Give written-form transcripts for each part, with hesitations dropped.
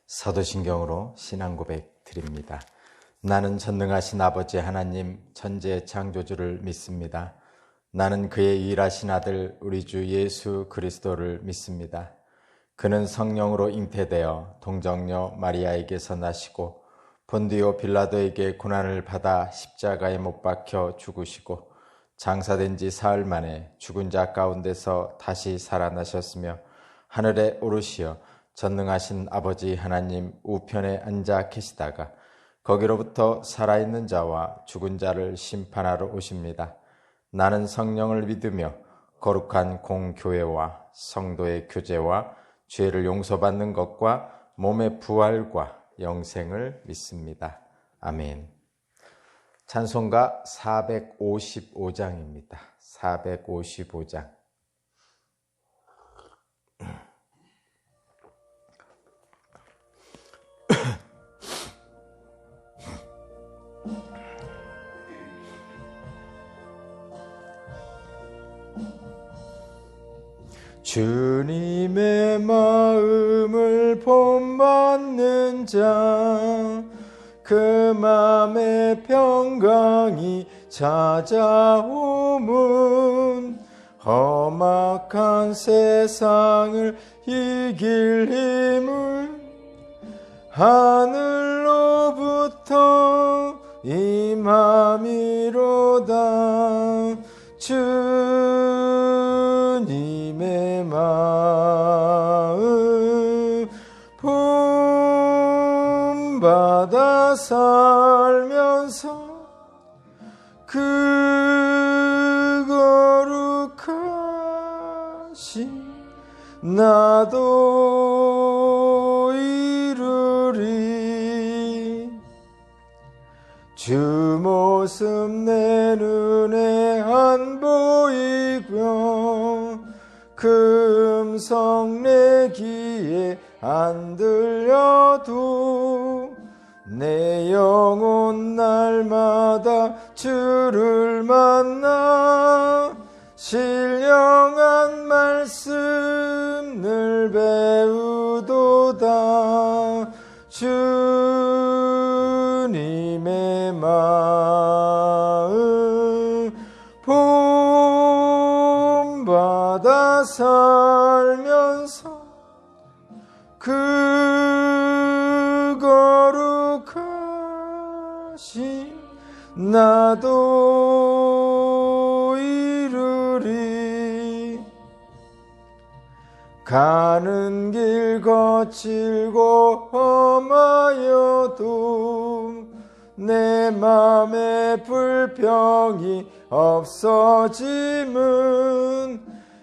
사도신경으로 신앙 고백 드립니다. 나는 전능하신 아버지 하나님 천지의 창조주를 믿습니다. 나는 그의 유일하신 아들 우리 주 예수 그리스도를 믿습니다. 그는 성령으로 잉태되어 동정녀 마리아에게서 나시고 본디오 빌라도에게 고난을 받아 십자가에 못 박혀 죽으시고 장사된 지 사흘 만에 죽은 자 가운데서 다시 살아나셨으며 하늘에 오르시어 전능하신 아버지 하나님 우편에 앉아 계시다가 거기로부터 살아있는 자와 죽은 자를 심판하러 오십니다. 나는 성령을 믿으며 거룩한 공교회와 성도의 교제와 죄를 용서받는 것과 몸의 부활과 영생을 믿습니다. 아멘. 찬송가 455장입니다. 455장. 주님의 마음을 본받는 자, 그 맘에 평강이 찾아오면 험악한 세상을 이길 힘을 하늘로부터 임함이로다. 주님의 마음 본받아 살면서 그 거룩하신 나도 이루리. 주 모습 내 눈에 안 보이며 그 음성 내 귀에 안 들려도 내 영혼 날마다 주를 만나 신령한 말씀 늘 배우도다. 주님의 마음 본받아 살면서 그 거룩하신 나도 이루리. 가는 길 거칠고 험하여도 내 맘에 불평이 없어짐은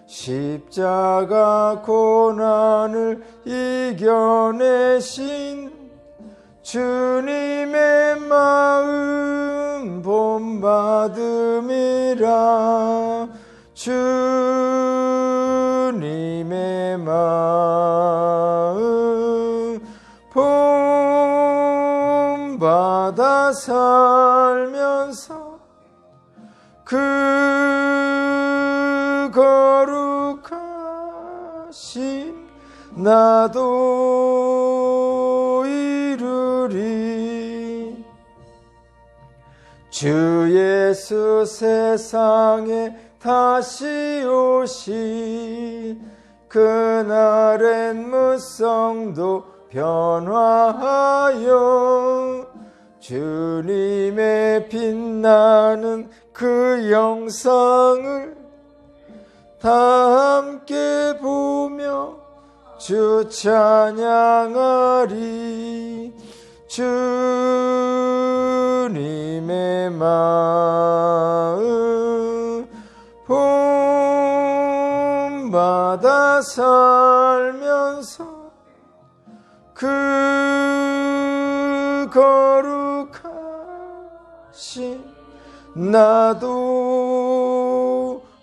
십자가 고난을 이겨내신 주님의 마음 본받음이라. 주님의 마음 본받아 살면서 그 거룩하신 나도 이루리. 주 예수 세상에 다시 오시 그날엔 무성도 변화하여 주님의 빛나는 그 영상을 다 함께 보며 주 찬양하리. 주님의 마음 본받아 살면서 그 거룩하신 나도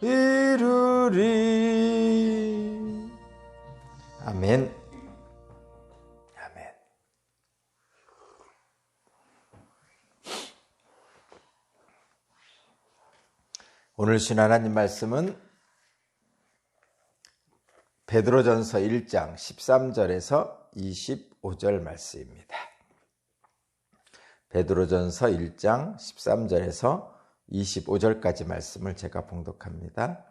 이루리. 아멘. 아멘. 오늘 신 하나님 말씀은 베드로전서 1장 13절에서 25절 말씀입니다. 베드로전서 1장 13절에서 25절까지 말씀을 제가 봉독합니다.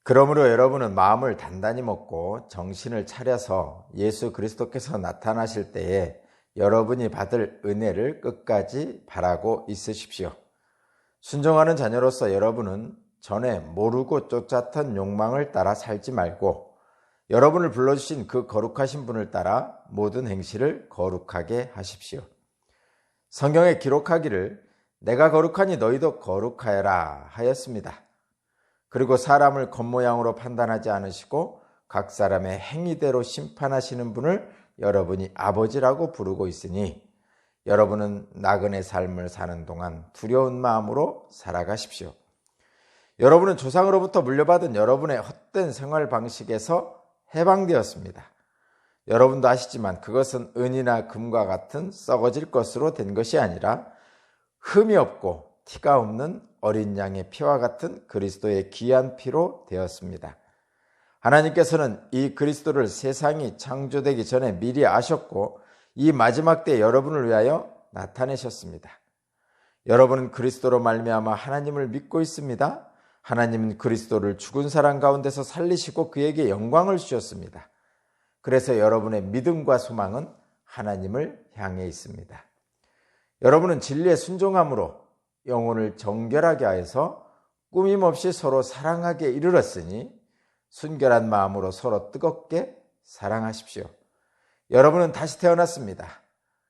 그러므로 여러분은 마음을 단단히 먹고 정신을 차려서 예수 그리스도께서 나타나실 때에 여러분이 받을 은혜를 끝까지 바라고 있으십시오. 순종하는 자녀로서 여러분은 전에 모르고 쫓았던 욕망을 따라 살지 말고 여러분을 불러주신 그 거룩하신 분을 따라 모든 행실을 거룩하게 하십시오. 성경에 기록하기를 내가 거룩하니 너희도 거룩하여라 하였습니다. 그리고 사람을 겉모양으로 판단하지 않으시고 각 사람의 행위대로 심판하시는 분을 여러분이 아버지라고 부르고 있으니 여러분은 나그네 삶을 사는 동안 두려운 마음으로 살아가십시오. 여러분은 조상으로부터 물려받은 여러분의 헛된 생활 방식에서 해방되었습니다. 여러분도 아시지만 그것은 은이나 금과 같은 썩어질 것으로 된 것이 아니라 흠이 없고 티가 없는 어린 양의 피와 같은 그리스도의 귀한 피로 되었습니다. 하나님께서는 이 그리스도를 세상이 창조되기 전에 미리 아셨고 이 마지막 때 여러분을 위하여 나타내셨습니다. 여러분은 그리스도로 말미암아 하나님을 믿고 있습니다. 하나님은 그리스도를 죽은 사람 가운데서 살리시고 그에게 영광을 주셨습니다. 그래서 여러분의 믿음과 소망은 하나님을 향해 있습니다. 여러분은 진리에 순종함으로 영혼을 정결하게 하여서 꾸밈없이 서로 사랑하게 이르렀으니 순결한 마음으로 서로 뜨겁게 사랑하십시오. 여러분은 다시 태어났습니다.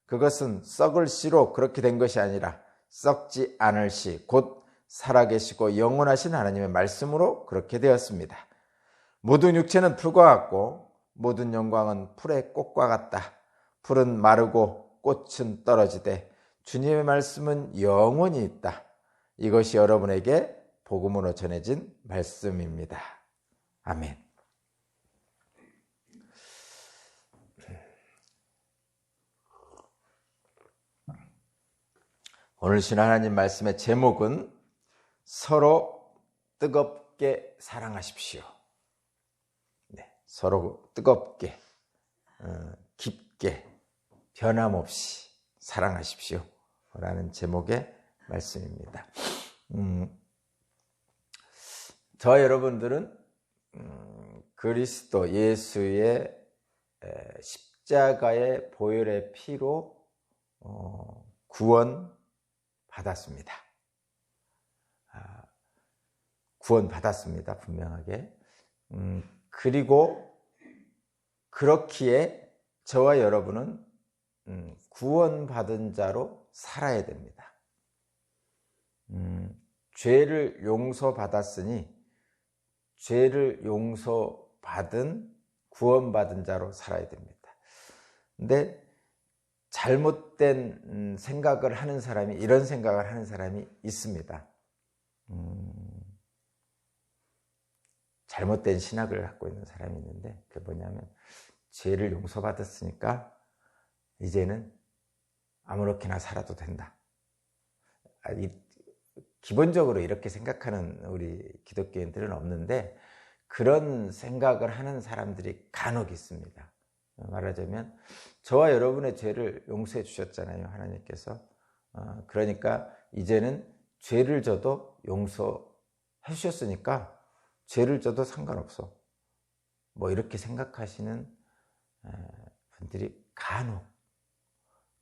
그것은 썩을 씨로 그렇게 된 것이 아니라 썩지 않을 씨, 곧 살아계시고 영원하신 하나님의 말씀으로 그렇게 되었습니다. 모든 육체는 풀과 같고 모든 영광은 풀의 꽃과 같다. 풀은 마르고 꽃은 떨어지되 주님의 말씀은 영원히 있다. 이것이 여러분에게 복음으로 전해진 말씀입니다. 아멘. 오늘 신 하나님 말씀의 제목은 서로 뜨겁게 사랑하십시오. 네, 서로 뜨겁게, 깊게, 변함없이 사랑하십시오. 라는 제목의 말씀입니다. 저와 여러분들은 그리스도 예수의 십자가의 보혈의 피로 구원 받았습니다. 구원 받았습니다. 분명하게. 그리고 그렇기에 저와 여러분은 구원받은 자로 살아야 됩니다. 죄를 용서받았으니 죄를 용서받은 구원받은 자로 살아야 됩니다. 근데 잘못된 생각을 하는 사람이, 이런 생각을 하는 사람이 있습니다. 잘못된 신학을 갖고 있는 사람이 있는데 그게 뭐냐면 죄를 용서받았으니까 이제는 아무렇게나 살아도 된다. 기본적으로 이렇게 생각하는 우리 기독교인들은 없는데 그런 생각을 하는 사람들이 간혹 있습니다. 말하자면 저와 여러분의 죄를 용서해 주셨잖아요, 하나님께서. 그러니까 이제는 죄를 져도 용서해 주셨으니까 죄를 져도 상관없어. 뭐 이렇게 생각하시는 분들이 간혹,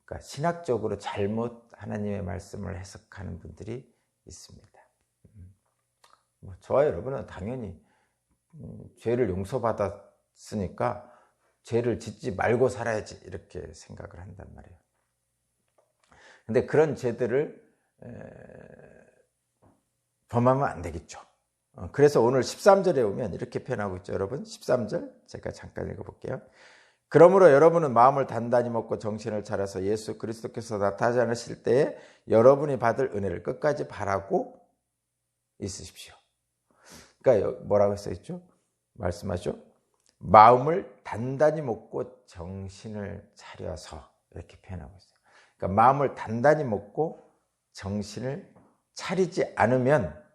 그러니까 신학적으로 잘못 하나님의 말씀을 해석하는 분들이 있습니다. 저와 여러분은 당연히 죄를 용서받았으니까 죄를 짓지 말고 살아야지 이렇게 생각을 한단 말이에요. 근데 그런 죄들을 범하면 안 되겠죠. 그래서 오늘 13절에 오면 이렇게 표현하고 있죠. 여러분 13절 제가 잠깐 읽어볼게요. 그러므로 여러분은 마음을 단단히 먹고 정신을 차려서 예수 그리스도께서 나타나실 때에 여러분이 받을 은혜를 끝까지 바라고 있으십시오. 그러니까 뭐라고 써있죠? 말씀하죠. 마음을 단단히 먹고 정신을 차려서 이렇게 표현하고 있어요. 그러니까 마음을 단단히 먹고 정신을 차리지 않으면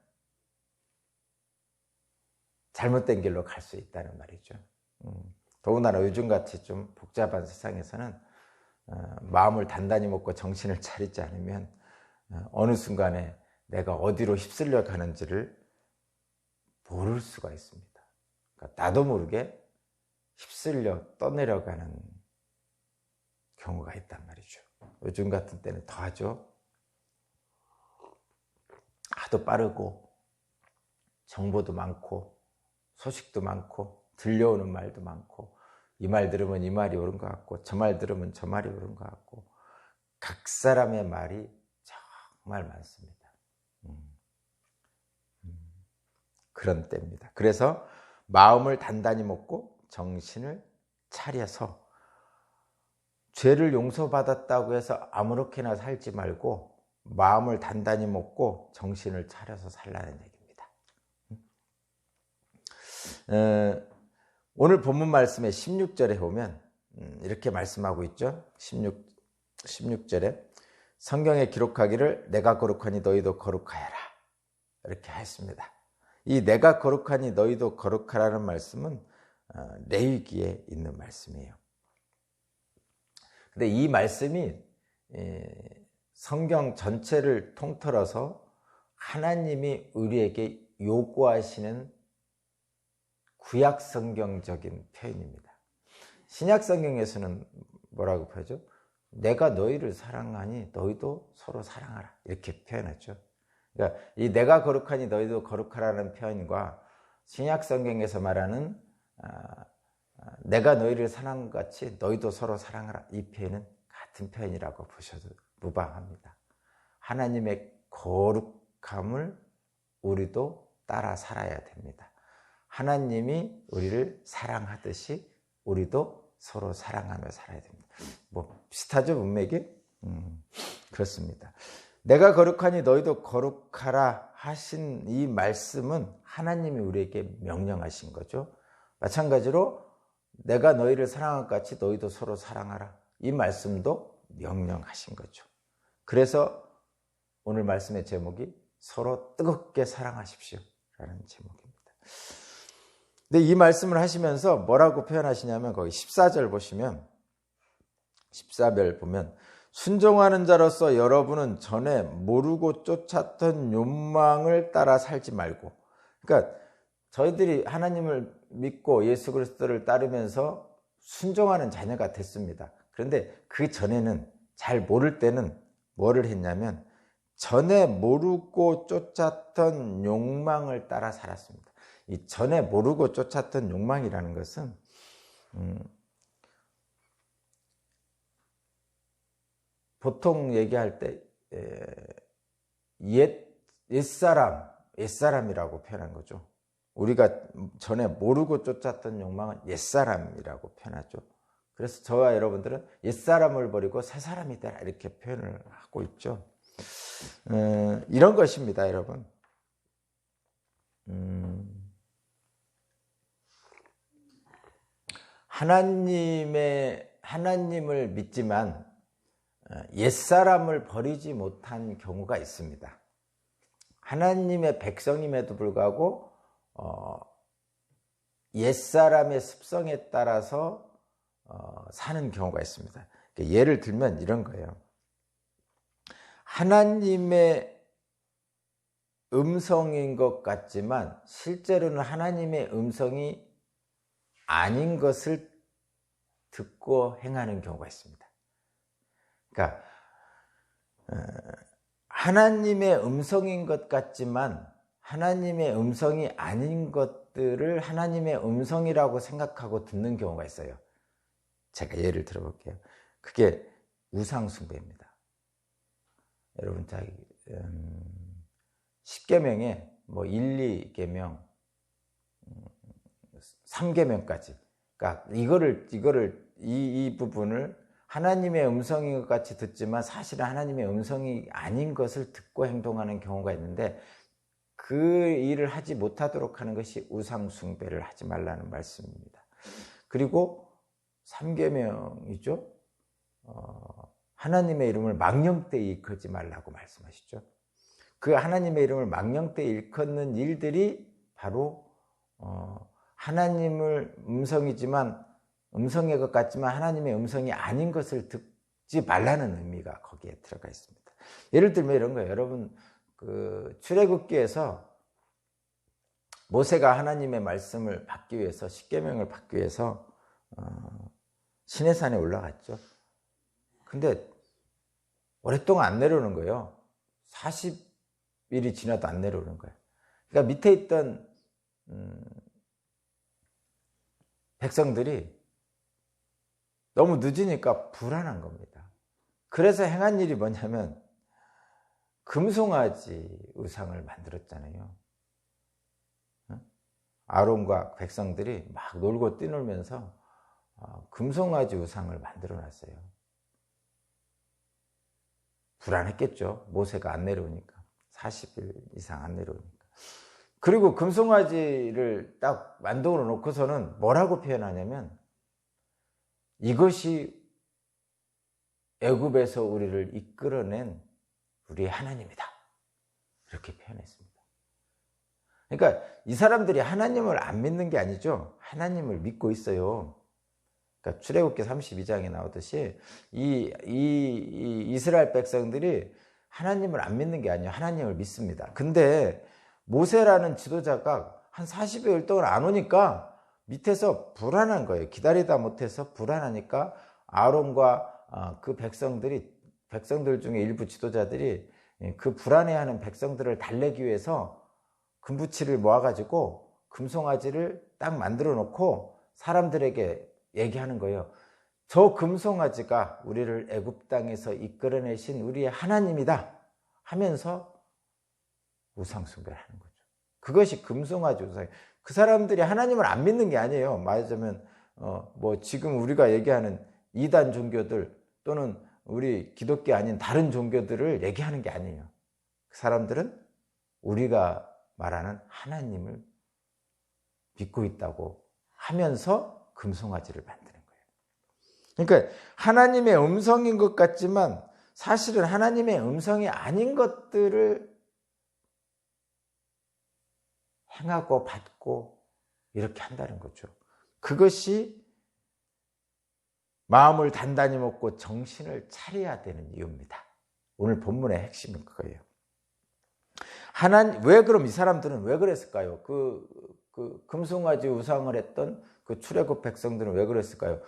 잘못된 길로 갈 수 있다는 말이죠. 더군다나 요즘같이 좀 복잡한 세상에서는 마음을 단단히 먹고 정신을 차리지 않으면 어느 순간에 내가 어디로 휩쓸려 가는지를 모를 수가 있습니다. 그러니까 나도 모르게 휩쓸려 떠내려가는 경우가 있단 말이죠. 요즘 같은 때는 더하죠. 하도 빠르고 정보도 많고 소식도 많고 들려오는 말도 많고 이 말 들으면 이 말이 옳은 것 같고 저 말 들으면 저 말이 옳은 것 같고 각 사람의 말이 정말 많습니다. 그런 때입니다. 그래서 마음을 단단히 먹고 정신을 차려서 죄를 용서받았다고 해서 아무렇게나 살지 말고 마음을 단단히 먹고 정신을 차려서 살라는 얘기입니다. 오늘 본문 말씀의 16절에 보면 이렇게 말씀하고 있죠. 16절에 성경에 기록하기를 내가 거룩하니 너희도 거룩하여라 이렇게 했습니다. 이 내가 거룩하니 너희도 거룩하라는 말씀은 레위기에 있는 말씀이에요. 근데 이 말씀이 성경 전체를 통틀어서 하나님이 우리에게 요구하시는 구약 성경적인 표현입니다. 신약 성경에서는 뭐라고 표현하죠? 내가 너희를 사랑하니 너희도 서로 사랑하라 이렇게 표현하죠. 그러니까 이 내가 거룩하니 너희도 거룩하라는 표현과 신약 성경에서 말하는 내가 너희를 사랑한 것 같이 너희도 서로 사랑하라 이 표현은 같은 표현이라고 보셔도 무방합니다. 하나님의 거룩함을 우리도 따라 살아야 됩니다. 하나님이 우리를 사랑하듯이 우리도 서로 사랑하며 살아야 됩니다. 뭐 비슷하죠, 문맥이? 그렇습니다. 내가 거룩하니 너희도 거룩하라 하신 이 말씀은 하나님이 우리에게 명령하신 거죠. 마찬가지로 내가 너희를 사랑한 것 같이 너희도 서로 사랑하라. 이 말씀도 명령하신 거죠. 그래서 오늘 말씀의 제목이 서로 뜨겁게 사랑하십시오 라는 제목입니다. 근데 이 말씀을 하시면서 뭐라고 표현하시냐면 거기 14절 보시면 14절 보면 순종하는 자로서 여러분은 전에 모르고 쫓았던 욕망을 따라 살지 말고, 그러니까 저희들이 하나님을 믿고 예수 그리스도를 따르면서 순종하는 자녀가 됐습니다. 그런데 그 전에는 잘 모를 때는 뭐를 했냐면 전에 모르고 쫓았던 욕망을 따라 살았습니다. 이 전에 모르고 쫓았던 욕망이라는 것은 보통 얘기할 때 옛사람이라고 표현한 거죠. 우리가 전에 모르고 쫓았던 욕망은 옛사람이라고 표현하죠. 그래서 저와 여러분들은 옛사람을 버리고 새사람이 되라 이렇게 표현을 하고 있죠. 이런 것입니다, 여러분. 하나님을 믿지만 옛사람을 버리지 못한 경우가 있습니다. 하나님의 백성임에도 불구하고 옛사람의 습성에 따라서 사는 경우가 있습니다. 예를 들면 이런 거예요. 하나님의 음성인 것 같지만 실제로는 하나님의 음성이 아닌 것을 듣고 행하는 경우가 있습니다. 그러니까 하나님의 음성인 것 같지만 하나님의 음성이 아닌 것들을 하나님의 음성이라고 생각하고 듣는 경우가 있어요. 제가 예를 들어볼게요. 그게 우상숭배입니다. 여러분, 10계명에 뭐 1, 2계명, 3계명까지. 그러니까 이 부분을 하나님의 음성인 것 같이 듣지만 사실은 하나님의 음성이 아닌 것을 듣고 행동하는 경우가 있는데 그 일을 하지 못하도록 하는 것이 우상숭배를 하지 말라는 말씀입니다. 그리고 3계명이죠. 하나님의 이름을 망령되이 일컫지 말라고 말씀하시죠. 그 하나님의 이름을 망령되이 일컫는 일들이 바로 하나님을 음성의 것 같지만 하나님의 음성이 아닌 것을 듣지 말라는 의미가 거기에 들어가 있습니다. 예를 들면 이런 거예요. 여러분, 출애굽기에서 모세가 하나님의 말씀을 받기 위해서, 십계명을 받기 위해서 시내산에 올라갔죠. 근데 오랫동안 안 내려오는 거예요. 40일이 지나도 안 내려오는 거예요. 그러니까 밑에 있던 백성들이 너무 늦으니까 불안한 겁니다. 그래서 행한 일이 뭐냐면 금송아지 의상을 만들었잖아요. 아론과 백성들이 막 놀고 뛰놀면서 금송아지 의상을 만들어 놨어요. 불안했겠죠. 모세가 안 내려오니까. 40일 이상 안 내려오니까. 그리고 금송아지를 딱 만들어 놓고서는 뭐라고 표현하냐면 이것이 애굽에서 우리를 이끌어낸 우리의 하나님이다. 이렇게 표현했습니다. 그러니까 이 사람들이 하나님을 안 믿는 게 아니죠. 하나님을 믿고 있어요. 그러니까 출애굽기 32장에 나오듯이 이 이스라엘 백성들이 하나님을 안 믿는 게 아니에요. 하나님을 믿습니다. 근데 모세라는 지도자가 한 40여일 동안 안 오니까 밑에서 불안한 거예요. 기다리다 못해서 불안하니까 아론과 그 백성들 중에 일부 지도자들이 그 불안해하는 백성들을 달래기 위해서 금부치를 모아가지고 금송아지를 딱 만들어 놓고 사람들에게 얘기하는 거예요. 저 금송아지가 우리를 애굽 땅에서 이끌어내신 우리의 하나님이다 하면서 우상 숭배를 하는 거죠. 그것이 금송아지 우상. 그 사람들이 하나님을 안 믿는 게 아니에요. 말하자면 뭐 지금 우리가 얘기하는 이단 종교들 또는 우리 기독교 아닌 다른 종교들을 얘기하는 게 아니에요. 그 사람들은 우리가 말하는 하나님을 믿고 있다고 하면서 금송아지를 만드는 거예요. 그러니까 하나님의 음성인 것 같지만 사실은 하나님의 음성이 아닌 것들을 행하고 받고 이렇게 한다는 거죠. 그것이 마음을 단단히 먹고 정신을 차려야 되는 이유입니다. 오늘 본문의 핵심은 그거예요. 왜 그럼 이 사람들은 왜 그랬을까요? 그 금송아지 우상을 했던 그 출애굽 백성들은 왜 그랬을까요?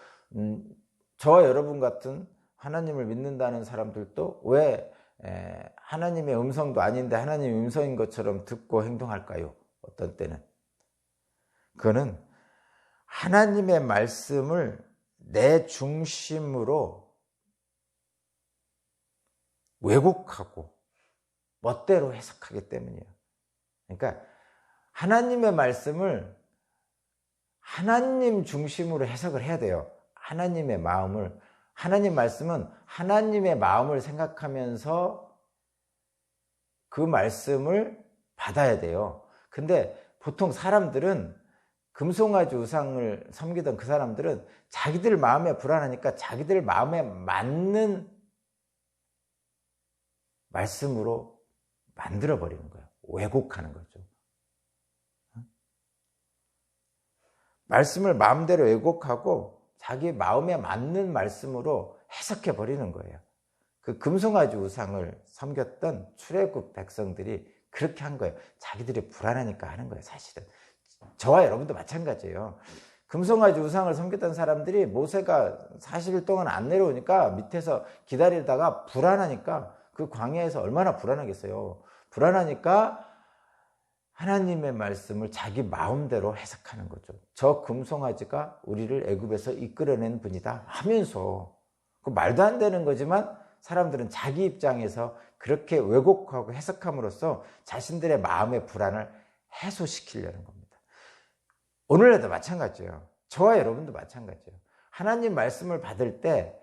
저와 여러분 같은 하나님을 믿는다는 사람들도 왜 하나님의 음성도 아닌데 하나님의 음성인 것처럼 듣고 행동할까요? 어떤 때는 그거는 하나님의 말씀을 내 중심으로 왜곡하고 멋대로 해석하기 때문이에요. 그러니까 하나님의 말씀을 하나님 중심으로 해석을 해야 돼요. 하나님 말씀은 하나님의 마음을 생각하면서 그 말씀을 받아야 돼요. 근데 보통 사람들은 금송아지 우상을 섬기던 그 사람들은 자기들 마음에 불안하니까 자기들 마음에 맞는 말씀으로 만들어버리는 거예요. 왜곡하는 거죠. 말씀을 마음대로 왜곡하고 자기 마음에 맞는 말씀으로 해석해버리는 거예요. 그 금송아지 우상을 섬겼던 출애굽 백성들이 그렇게 한 거예요. 자기들이 불안하니까 하는 거예요. 사실은 저와 여러분도 마찬가지예요. 금송아지 우상을 섬겼던 사람들이 모세가 40일 동안 안 내려오니까 밑에서 기다리다가 불안하니까 그 광야에서 얼마나 불안하겠어요. 불안하니까 하나님의 말씀을 자기 마음대로 해석하는 거죠. 저 금송아지가 우리를 애굽에서 이끌어낸 분이다 하면서 그 말도 안 되는 거지만 사람들은 자기 입장에서 그렇게 왜곡하고 해석함으로써 자신들의 마음의 불안을 해소시키려는 겁니다. 오늘날도 마찬가지예요. 저와 여러분도 마찬가지예요. 하나님 말씀을 받을 때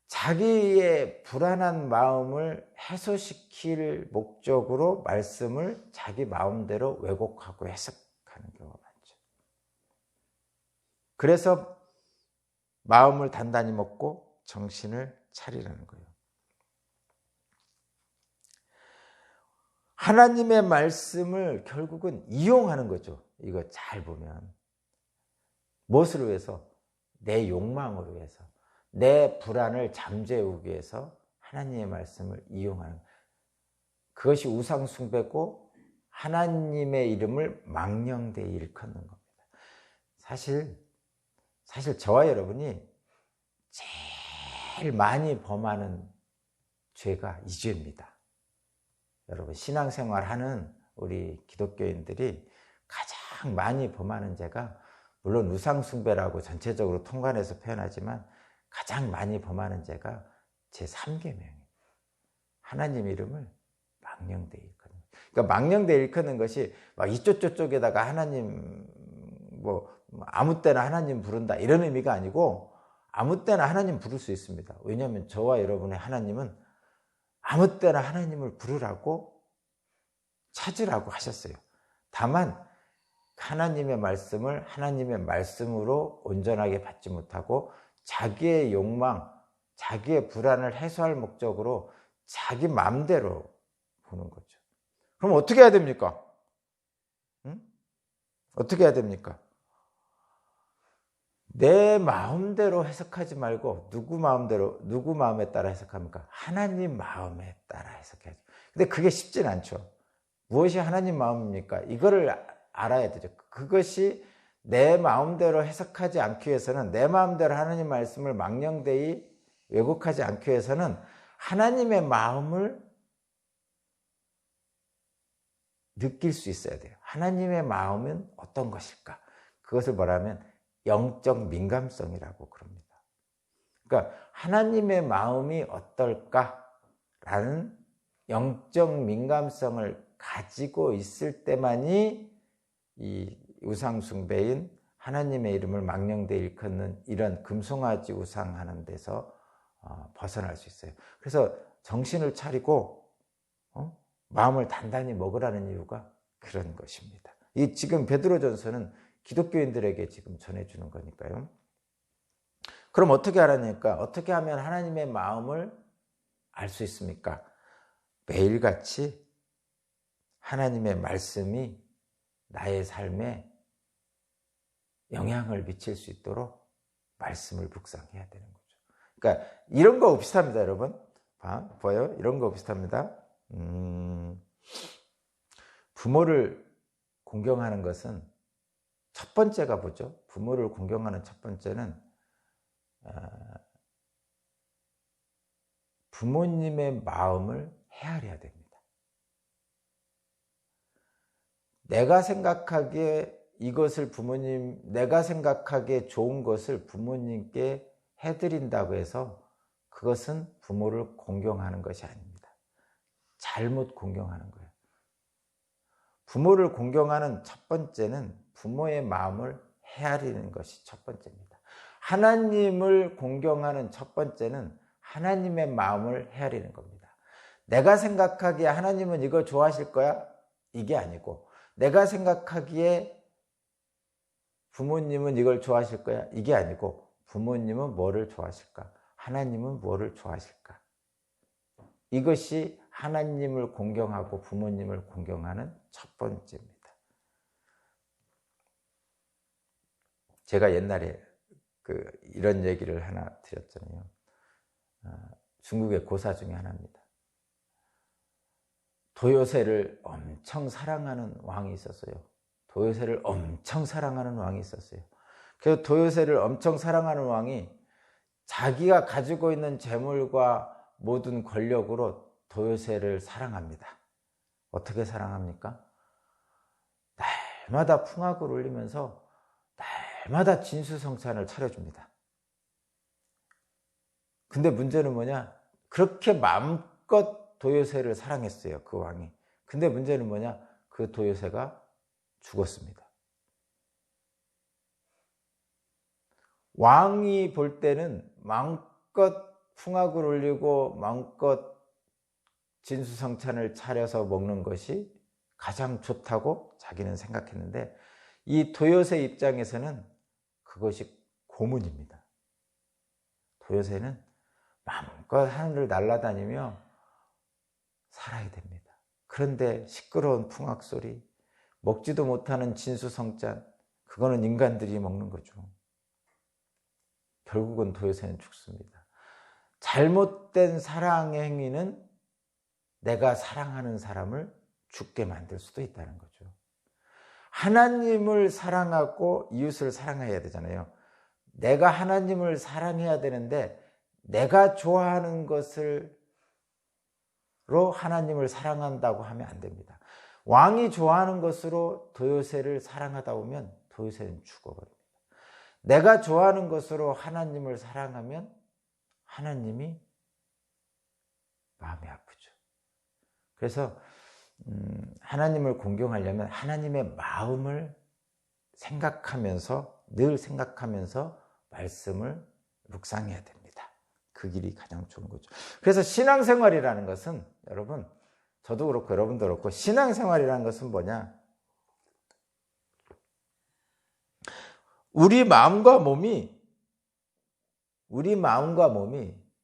자기의 불안한 마음을 해소시킬 목적으로 말씀을 자기 마음대로 왜곡하고 해석하는 경우가 많죠. 그래서 마음을 단단히 먹고 정신을 차리라는 거예요. 하나님의 말씀을 결국은 이용하는 거죠. 이거 잘 보면 무엇을 위해서? 내 욕망으로 위해서, 내 불안을 잠재우기 위해서 하나님의 말씀을 이용하는, 그것이 우상 숭배고 하나님의 이름을 망령되이 일컫는 겁니다. 사실 저와 여러분이 제일 많이 범하는 죄가 이 죄입니다. 여러분, 신앙생활하는 우리 기독교인들이 가장 많이 범하는 죄가, 물론 우상 숭배라고 전체적으로 통관해서 표현하지만 가장 많이 범하는 죄가 제3계명입니다. 하나님 이름을 망령되이 일컫는. 그러니까 망령되이 일컫는 것이 막 이쪽 저쪽에다가 하나님 아무 때나 하나님 부른다 이런 의미가 아니고, 아무 때나 하나님 부를 수 있습니다. 왜냐하면 저와 여러분의 하나님은 아무 때나 하나님을 부르라고, 찾으라고 하셨어요. 다만 하나님의 말씀을 하나님의 말씀으로 온전하게 받지 못하고 자기의 욕망, 자기의 불안을 해소할 목적으로 자기 마음대로 보는 거죠. 그럼 어떻게 해야 됩니까? 어떻게 해야 됩니까? 내 마음대로 해석하지 말고 누구 마음에 따라 해석합니까? 하나님 마음에 따라 해석해야죠. 근데 그게 쉽진 않죠. 무엇이 하나님 마음입니까? 이거를 알아야 되죠. 그것이 내 마음대로 해석하지 않기 위해서는, 내 마음대로 하나님 말씀을 망령되이 왜곡하지 않기 위해서는 하나님의 마음을 느낄 수 있어야 돼요. 하나님의 마음은 어떤 것일까? 그것을 뭐라면 영적 민감성이라고 그럽니다. 그러니까 하나님의 마음이 어떨까라는 영적 민감성을 가지고 있을 때만이 이 우상숭배인 하나님의 이름을 망령되이 일컫는 이런 금송아지 우상하는 데서 벗어날 수 있어요. 그래서 정신을 차리고 마음을 단단히 먹으라는 이유가 그런 것입니다. 이 지금 베드로전서는 기독교인들에게 지금 전해주는 거니까요. 그럼 어떻게 하라니까? 어떻게 하면 하나님의 마음을 알 수 있습니까? 매일같이 하나님의 말씀이 나의 삶에 영향을 미칠 수 있도록 말씀을 묵상해야 되는 거죠. 그러니까 이런 거 비슷합니다, 여러분. 보여요? 이런 거 비슷합니다. 부모를 공경하는 것은 첫 번째가 뭐죠? 부모를 공경하는 첫 번째는 부모님의 마음을 헤아려야 됩니다. 내가 생각하기에 내가 생각하기에 좋은 것을 부모님께 해드린다고 해서 그것은 부모를 공경하는 것이 아닙니다. 잘못 공경하는 거예요. 부모를 공경하는 첫 번째는 부모의 마음을 헤아리는 것이 첫 번째입니다. 하나님을 공경하는 첫 번째는 하나님의 마음을 헤아리는 겁니다. 내가 생각하기에 하나님은 이거 좋아하실 거야? 이게 아니고, 내가 생각하기에 부모님은 이걸 좋아하실 거야? 이게 아니고, 부모님은 뭐를 좋아하실까? 하나님은 뭐를 좋아하실까? 이것이 하나님을 공경하고 부모님을 공경하는 첫 번째입니다. 제가 옛날에 이런 얘기를 하나 드렸잖아요. 중국의 고사 중에 하나입니다. 도요새를 엄청 사랑하는 왕이 있었어요. 도요새를 엄청 사랑하는 왕이 있었어요. 그래서 도요새를 엄청 사랑하는 왕이 자기가 가지고 있는 재물과 모든 권력으로 도요새를 사랑합니다. 어떻게 사랑합니까? 날마다 풍악을 울리면서 날마다 진수성찬을 차려줍니다. 근데 문제는 뭐냐? 그렇게 마음껏 도요새를 사랑했어요, 그 왕이. 근데 문제는 뭐냐? 그 도요새가 죽었습니다. 왕이 볼 때는 마음껏 풍악을 울리고 마음껏 진수성찬을 차려서 먹는 것이 가장 좋다고 자기는 생각했는데, 이 도요새 입장에서는 그것이 고문입니다. 도요새는 마음껏 하늘을 날아다니며 살아야 됩니다. 그런데 시끄러운 풍악 소리, 먹지도 못하는 진수성찬, 그거는 인간들이 먹는 거죠. 결국은 도요새는 죽습니다. 잘못된 사랑의 행위는 내가 사랑하는 사람을 죽게 만들 수도 있다는 거죠. 하나님을 사랑하고 이웃을 사랑해야 되잖아요. 내가 하나님을 사랑해야 되는데 내가 좋아하는 것으로 하나님을 사랑한다고 하면 안 됩니다. 왕이 좋아하는 것으로 도요새를 사랑하다 보면 도요새는 죽어버립니다. 내가 좋아하는 것으로 하나님을 사랑하면 하나님이 마음이 아프죠. 그래서 하나님을 공경하려면 하나님의 마음을 생각하면서, 늘 생각하면서 말씀을 묵상해야 됩니다. 그 길이 가장 좋은 거죠. 그래서 신앙생활이라는 것은, 여러분, 저도 그렇고 여러분도 그렇고, 신앙생활이라는 것은 뭐냐? 우리 마음과 몸이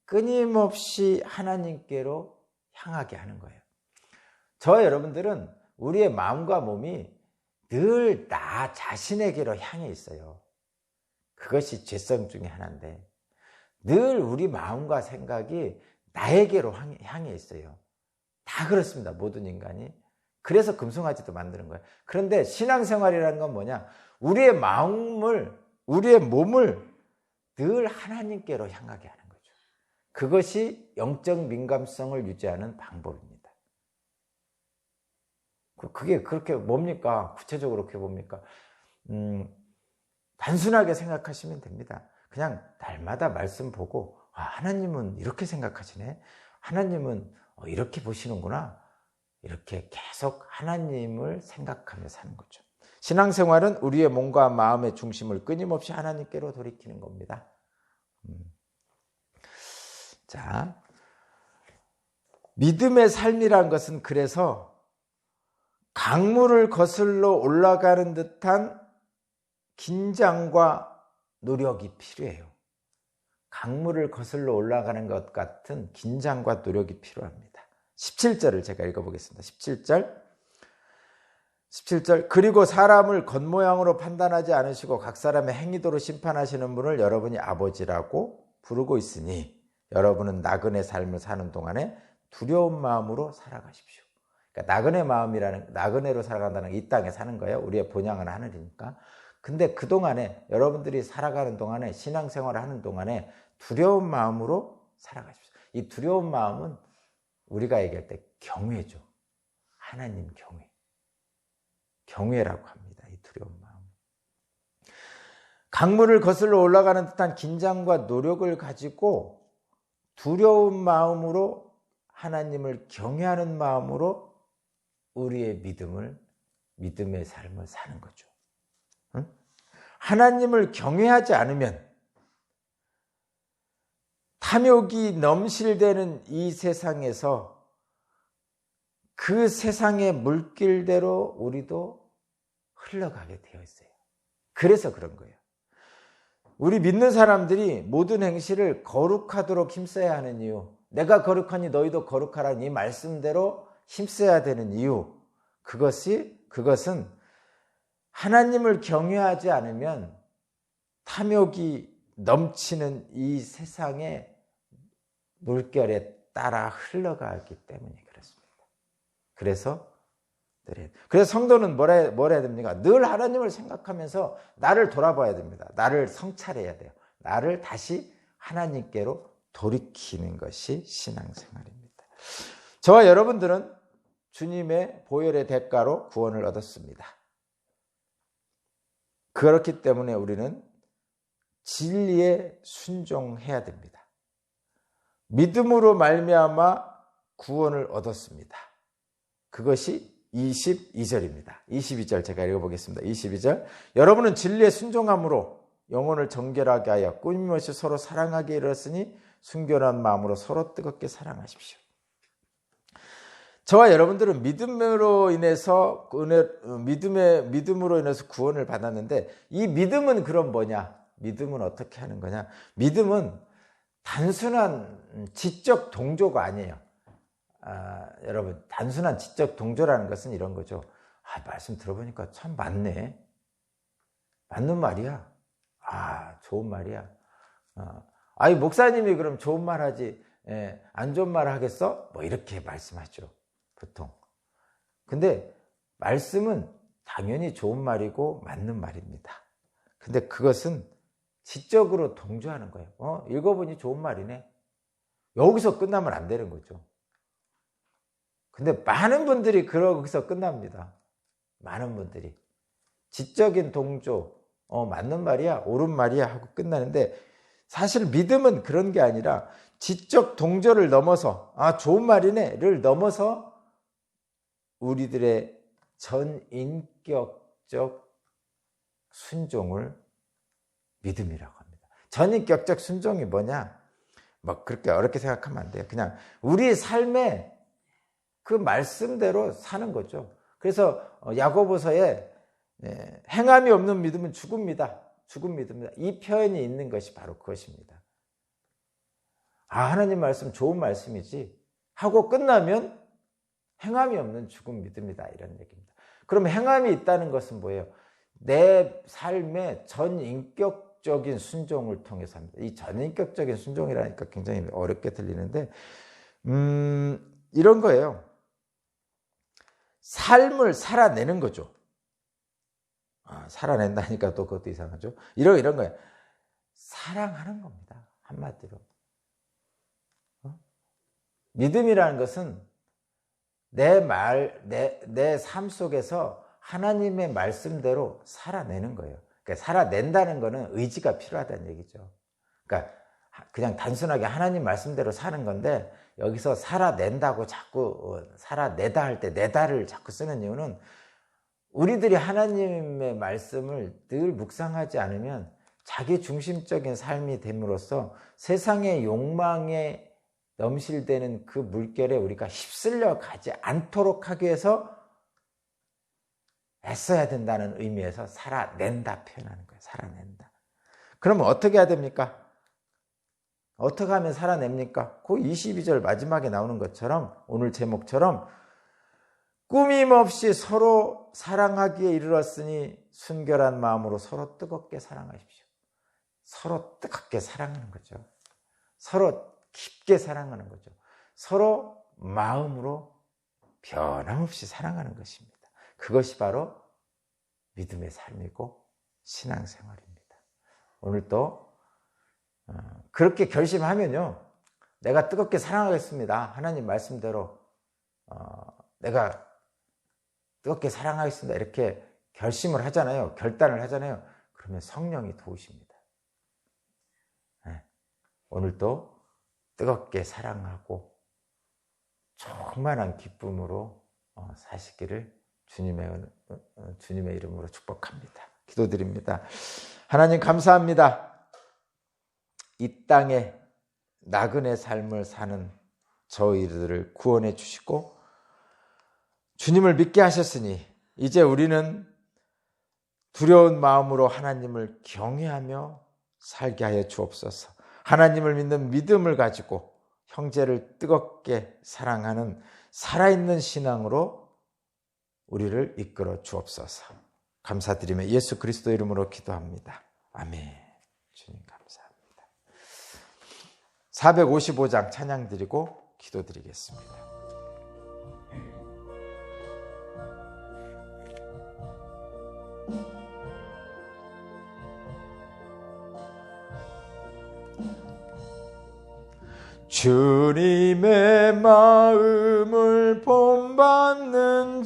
끊임없이 하나님께로 향하게 하는 거예요. 저 여러분들은 우리의 마음과 몸이 늘 나 자신에게로 향해 있어요. 그것이 죄성 중에 하나인데, 늘 우리 마음과 생각이 나에게로 향해 있어요. 다 그렇습니다. 모든 인간이. 그래서 금송아지도 만드는 거예요. 그런데 신앙생활이라는 건 뭐냐? 우리의 마음을, 우리의 몸을 늘 하나님께로 향하게 하는 거죠. 그것이 영적 민감성을 유지하는 방법입니다. 그게 그렇게 뭡니까? 구체적으로 그렇게 뭡니까? 단순하게 생각하시면 됩니다. 그냥 날마다 말씀 보고, 하나님은 이렇게 생각하시네. 하나님은 이렇게 보시는구나. 이렇게 계속 하나님을 생각하며 사는 거죠. 신앙생활은 우리의 몸과 마음의 중심을 끊임없이 하나님께로 돌이키는 겁니다. 자, 믿음의 삶이란 것은 그래서 강물을 거슬러 올라가는 듯한 긴장과 노력이 필요해요. 강물을 거슬러 올라가는 것 같은 긴장과 노력이 필요합니다. 17절을 제가 읽어보겠습니다. 17절 그리고 사람을 겉모양으로 판단하지 않으시고 각 사람의 행위도로 심판하시는 분을 여러분이 아버지라고 부르고 있으니 여러분은 나그네 삶을 사는 동안에 두려운 마음으로 살아가십시오. 그러니까 나그네로 살아간다는 게 이 땅에 사는 거예요. 우리의 본향은 하늘이니까. 근데 그동안에 여러분들이 살아가는 동안에, 신앙생활을 하는 동안에 두려운 마음으로 살아가십시오. 이 두려운 마음은 우리가 얘기할 때 경외죠. 하나님 경외. 경외라고 합니다. 이 두려운 마음. 강물을 거슬러 올라가는 듯한 긴장과 노력을 가지고 두려운 마음으로, 하나님을 경외하는 마음으로 우리의 믿음의 삶을 사는 거죠. 응? 하나님을 경외하지 않으면 탐욕이 넘실대는 이 세상에서 그 세상의 물길대로 우리도 흘러가게 되어 있어요. 그래서 그런 거예요. 우리 믿는 사람들이 모든 행실을 거룩하도록 힘써야 하는 이유, 내가 거룩하니 너희도 거룩하라는 이 말씀대로 힘써야 되는 이유, 그것은 하나님을 경외하지 않으면 탐욕이 넘치는 이 세상의 물결에 따라 흘러가기 때문에 그렇습니다. 그래서 성도는 뭘 해야 됩니까? 늘 하나님을 생각하면서 나를 돌아봐야 됩니다. 나를 성찰해야 돼요. 나를 다시 하나님께로 돌이키는 것이 신앙생활입니다. 저와 여러분들은 주님의 보혈의 대가로 구원을 얻었습니다. 그렇기 때문에 우리는 진리에 순종해야 됩니다. 믿음으로 말미암아 구원을 얻었습니다. 그것이 22절입니다. 22절 제가 읽어보겠습니다. 22절 여러분은 진리에 순종함으로 영혼을 정결하게 하여 끊임없이 서로 사랑하게 이르렀으니 순결한 마음으로 서로 뜨겁게 사랑하십시오. 저와 여러분들은 믿음으로 인해서 구원을 받았는데, 이 믿음은 그럼 뭐냐? 믿음은 어떻게 하는 거냐? 믿음은 단순한 지적 동조가 아니에요. 여러분, 단순한 지적 동조라는 것은 이런 거죠. 말씀 들어보니까 참 맞네. 맞는 말이야. 좋은 말이야. 목사님이 그럼 좋은 말 하지, 안 좋은 말 하겠어? 뭐 이렇게 말씀하죠, 보통. 근데 말씀은 당연히 좋은 말이고 맞는 말입니다. 근데 그것은 지적으로 동조하는 거예요. 읽어보니 좋은 말이네. 여기서 끝나면 안 되는 거죠. 근데 많은 분들이 그러고서 끝납니다. 많은 분들이. 지적인 동조, 맞는 말이야, 옳은 말이야 하고 끝나는데, 사실 믿음은 그런 게 아니라 지적 동조를 넘어서 좋은 말이네를 넘어서 우리들의 전인격적 순종을 믿음이라고 합니다. 전인격적 순종이 뭐냐? 뭐 그렇게 어렵게 생각하면 안 돼요. 그냥 우리 삶에 그 말씀대로 사는 거죠. 그래서 야고보서에 행함이 없는 믿음은 죽음이다. 죽은 믿음이다. 이 표현이 있는 것이 바로 그것입니다. 하나님 말씀 좋은 말씀이지 하고 끝나면 행함이 없는 죽은 믿음이다. 이런 얘기입니다. 그럼 행함이 있다는 것은 뭐예요? 내 삶의 전인격적인 순종을 통해서 합니다. 이 전인격적인 순종이라니까 굉장히 어렵게 들리는데 이런 거예요. 삶을 살아내는 거죠. 살아낸다니까 또 그것도 이상하죠. 이런 거예요. 사랑하는 겁니다. 한마디로. 믿음이라는 것은 내 삶 속에서 하나님의 말씀대로 살아내는 거예요. 그러니까 살아낸다는 거는 의지가 필요하다는 얘기죠. 그러니까 그냥 단순하게 하나님 말씀대로 사는 건데, 여기서 살아낸다고 자꾸 살아내다 할 때 내다를 자꾸 쓰는 이유는 우리들이 하나님의 말씀을 늘 묵상하지 않으면 자기 중심적인 삶이 됨으로써 세상의 욕망에 넘실대는 그 물결에 우리가 휩쓸려 가지 않도록 하기 위해서 애써야 된다는 의미에서 살아낸다 표현하는 거예요. 살아낸다. 그러면 어떻게 해야 됩니까? 어떻게 하면 살아냅니까? 그 22절 마지막에 나오는 것처럼, 오늘 제목처럼 꾸밈없이 서로 사랑하기에 이르렀으니 순결한 마음으로 서로 뜨겁게 사랑하십시오. 서로 뜨겁게 사랑하는 거죠. 서로 깊게 사랑하는 거죠. 서로 마음으로 변함없이 사랑하는 것입니다. 그것이 바로 믿음의 삶이고 신앙생활입니다. 오늘 또 그렇게 결심하면요, 내가 뜨겁게 사랑하겠습니다. 하나님 말씀대로 내가 뜨겁게 사랑하겠습니다. 이렇게 결심을 하잖아요. 결단을 하잖아요. 그러면 성령이 도우십니다. 오늘도 뜨겁게 사랑하고 충만한 기쁨으로 사시기를 주님의 이름으로 축복합니다. 기도드립니다. 하나님 감사합니다. 이 땅에 나그네 삶을 사는 저희들을 구원해 주시고 주님을 믿게 하셨으니 이제 우리는 두려운 마음으로 하나님을 경외하며 살게 하여 주옵소서. 하나님을 믿는 믿음을 가지고 형제를 뜨겁게 사랑하는 살아있는 신앙으로 우리를 이끌어 주옵소서. 감사드리며 예수 그리스도 이름으로 기도합니다. 아멘. 주님 감사합니다. 455장 찬양 드리고 기도 드리겠습니다. 주님의 마음을 본받는